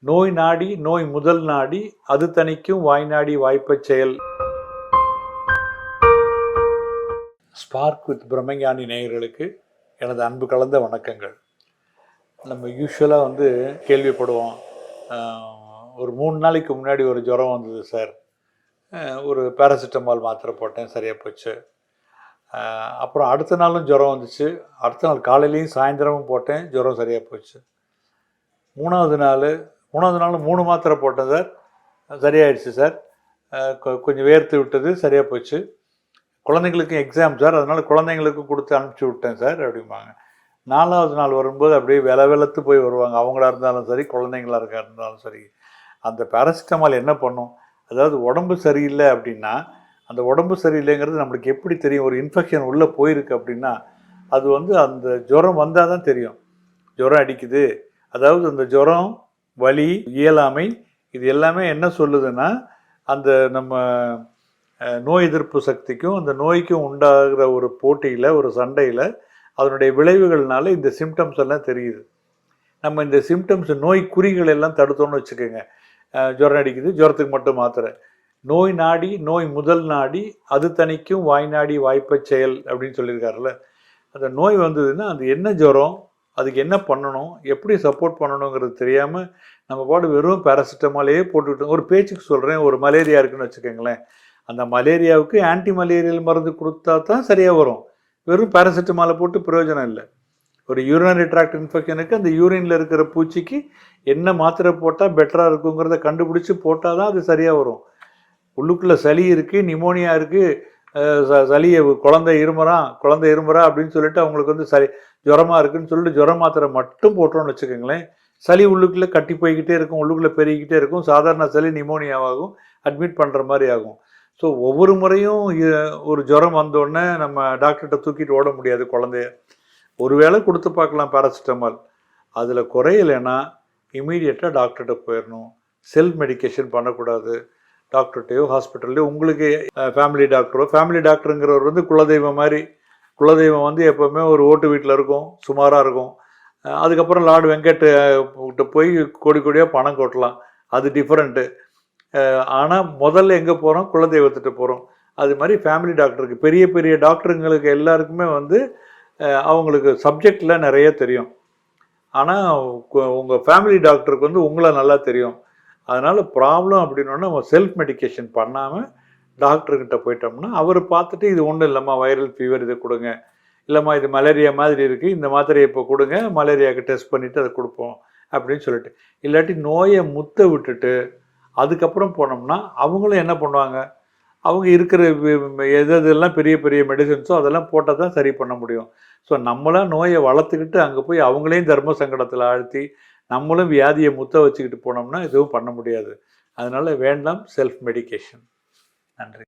நோய் நாடி நோய் முதல் நாடி அது தணிக்கும் வாய்நாடி வாய்ப்பச் செயல். ஸ்பார்க் வித் பிரம்மஞானி நேயர்களுக்கு எனது அன்பு கலந்த வணக்கங்கள். நம்ம யூஸ்வலாக கேள்விப்படுவோம், ஒரு 3 நாளைக்கு முன்னாடி ஒரு ஜுரம் வந்தது சார், ஒரு பேராசிட்டமால் மாத்திரை போட்டேன், சரியாக போச்சு. அப்புறம் அடுத்த நாளும் ஜுரம் வந்துச்சு, அடுத்த நாள் காலையிலையும் சாயந்தரமும் போட்டேன், ஜுரம் சரியாக போச்சு. மூணாவது நாள் 3 மாத்திரை போட்டேன் சார், சரியாயிடுச்சு சார். கொஞ்சம் வேர்த்து விட்டது, சரியாக போச்சு. குழந்தைங்களுக்கு எக்ஸாம் சார், அதனால் குழந்தைங்களுக்கு கொடுத்து அனுப்பிச்சி விட்டேன் சார் அப்படிம்பாங்க. 4வது நாள் வரும்போது அப்படியே வெலத்து போய் வருவாங்க. அவங்களா இருந்தாலும் சரி, குழந்தைங்களா இருந்தாலும் சரி. அந்த பேராசிட்டமால் என்ன பண்ணும், அதாவது உடம்பு சரியில்லை அப்படின்னா, அந்த உடம்பு சரியில்லைங்கிறது நம்மளுக்கு எப்படி தெரியும்? ஒரு இன்ஃபெக்ஷன் உள்ளே போயிருக்கு அப்படின்னா அது அந்த ஜுரம் வந்தால் தான் தெரியும். ஜுரம் அடிக்குது, அதாவது அந்த ஜுரம், வலி, இயலாமை, இது எல்லாமே என்ன சொல்லுதுன்னா, அந்த நம்ம நோய் எதிர்ப்பு சக்திக்கும் அந்த நோய்க்கும் உண்டாகிற ஒரு போட்டியில், ஒரு சண்டையில், அதனுடைய விளைவுகள்னால இந்த சிம்டம்ஸ் எல்லாம் தெரியுது. நம்ம இந்த சிம்டம்ஸ், நோய் குறிகள் எல்லாம் தடுத்தோன்னு வச்சுக்கோங்க. ஜுரம் அடிக்குது, ஜுரத்துக்கு மட்டும் மாத்திரை. நோய் நாடி நோய் முதல் நாடி அது தணிக்கும் வாய்நாடி வாய்ப்பச் செயல் அப்படின்னு சொல்லியிருக்காருல்ல. அந்த நோய் வந்ததுன்னா அது என்ன ஜுரம், அதுக்கு என்ன பண்ணணும், எப்படி சப்போர்ட் பண்ணணுங்கிறது தெரியாமல் நம்ம பாட்டு வெறும் பேராசிட்டமாலே போட்டுக்கிட்டோம். ஒரு பேச்சுக்கு சொல்கிறேன், ஒரு மலேரியா இருக்குன்னு வச்சுக்கோங்களேன். அந்த மலேரியாவுக்கு ஆன்டி மலேரியல் மருந்து கொடுத்தா தான் சரியாக வரும். வெறும் பேராசிட்டமாலை போட்டு பிரயோஜனம் இல்லை. ஒரு யூரினரி ட்ராக்ட் இன்ஃபெக்ஷனுக்கு அந்த யூரினில் இருக்கிற பூச்சிக்கு என்ன மாத்திரை போட்டால் பெட்டராக இருக்குங்கிறத கண்டுபிடிச்சி போட்டால் தான் அது சரியாக வரும். உள்ளுக்குள்ளே சளி இருக்குது, நிமோனியா இருக்குது, சளியை குழந்தை இருமுறா அப்படின்னு சொல்லிட்டு அவங்களுக்கு சளி ஜுரமாக இருக்குன்னு சொல்லிட்டு ஜுரம் மாத்திரை மட்டும் போட்டோன்னு வச்சுக்கோங்களேன், சளி உள்ளுக்குள்ளே கட்டி போய்கிட்டே இருக்கும், உள்ளுக்குள்ளே பெருகிக்கிட்டே இருக்கும். சாதாரண சளி நிமோனியாவாகும், அட்மிட் பண்ணுற மாதிரி ஆகும். ஸோ ஒவ்வொரு முறையும் ஒரு ஜுரம் வந்தோடனே நம்ம டாக்டர்கிட்ட தூக்கிட்டு ஓட முடியாது குழந்தைய. ஒரு வேளை கொடுத்து பார்க்கலாம் பேராசிட்டமால், அதில் குறையலைன்னா இமீடியட்டாக டாக்டர்கிட்ட போயிடணும். செல்ஃப் மெடிக்கேஷன் பண்ணக்கூடாது. டாக்டர்கிட்டையோ ஹாஸ்பிட்டல்லையோ, உங்களுக்கு ஃபேமிலி டாக்டருங்கிறவர் குலதெய்வம் மாதிரி. குலதெய்வம் எப்போவுமே ஒரு ஓட்டு வீட்டில் இருக்கும், சுமாராக இருக்கும். அதுக்கப்புறம் லார்டு வெங்கட் கிட்ட போய் கோடி கோடியாக பணம் கொட்டலாம், அது டிஃப்ரெண்ட்டு. ஆனால் முதல்ல எங்கே போகிறோம், குலதெய்வத்திட்ட போகிறோம். அது மாதிரி ஃபேமிலி டாக்டருக்கு, பெரிய பெரிய டாக்டருங்களுக்கு எல்லாருக்குமே அவங்களுக்கு சப்ஜெக்டில் நிறைய தெரியும். ஆனால் உங்கள் ஃபேமிலி டாக்டருக்கு உங்களை நல்லா தெரியும். அதனால் ப்ராப்ளம் அப்படின்னா நம்ம செல்ஃப் மெடிக்கேஷன் பண்ணாமல் டாக்டர்கிட்ட போயிட்டோம்னா அவர் பார்த்துட்டு, இது ஒன்றும் இல்லைம்மா, வைரல் ஃபீவர், இதை கொடுங்க, இல்லைம்மா இது மலேரியா மாதிரி இருக்குது, இந்த மாத்திரையை இப்போ கொடுங்க, மலேரியாவுக்கு டெஸ்ட் பண்ணிவிட்டு அதை கொடுப்போம் அப்படின்னு சொல்லிட்டு. இல்லாட்டி நோயை முத்த விட்டுட்டு அதுக்கப்புறம் போனோம்னா அவங்களும் என்ன பண்ணுவாங்க, அவங்க இருக்கிற எதெல்லாம் பெரிய பெரிய மெடிசன்ஸோ அதெல்லாம் போட்டால் தான் சரி பண்ண முடியும். ஸோ நம்மளாம் நோயை வளர்த்துக்கிட்டு அங்கே போய் அவங்களையும் தர்ம சங்கடத்தில் ஆழ்த்தி நம்மளும் வியாதியை முத்த வச்சுக்கிட்டு போனோம்னா எதுவும் பண்ண முடியாது. அதனால் வேண்டாம் செல்ஃப் மெடிக்கேஷன். நன்றி.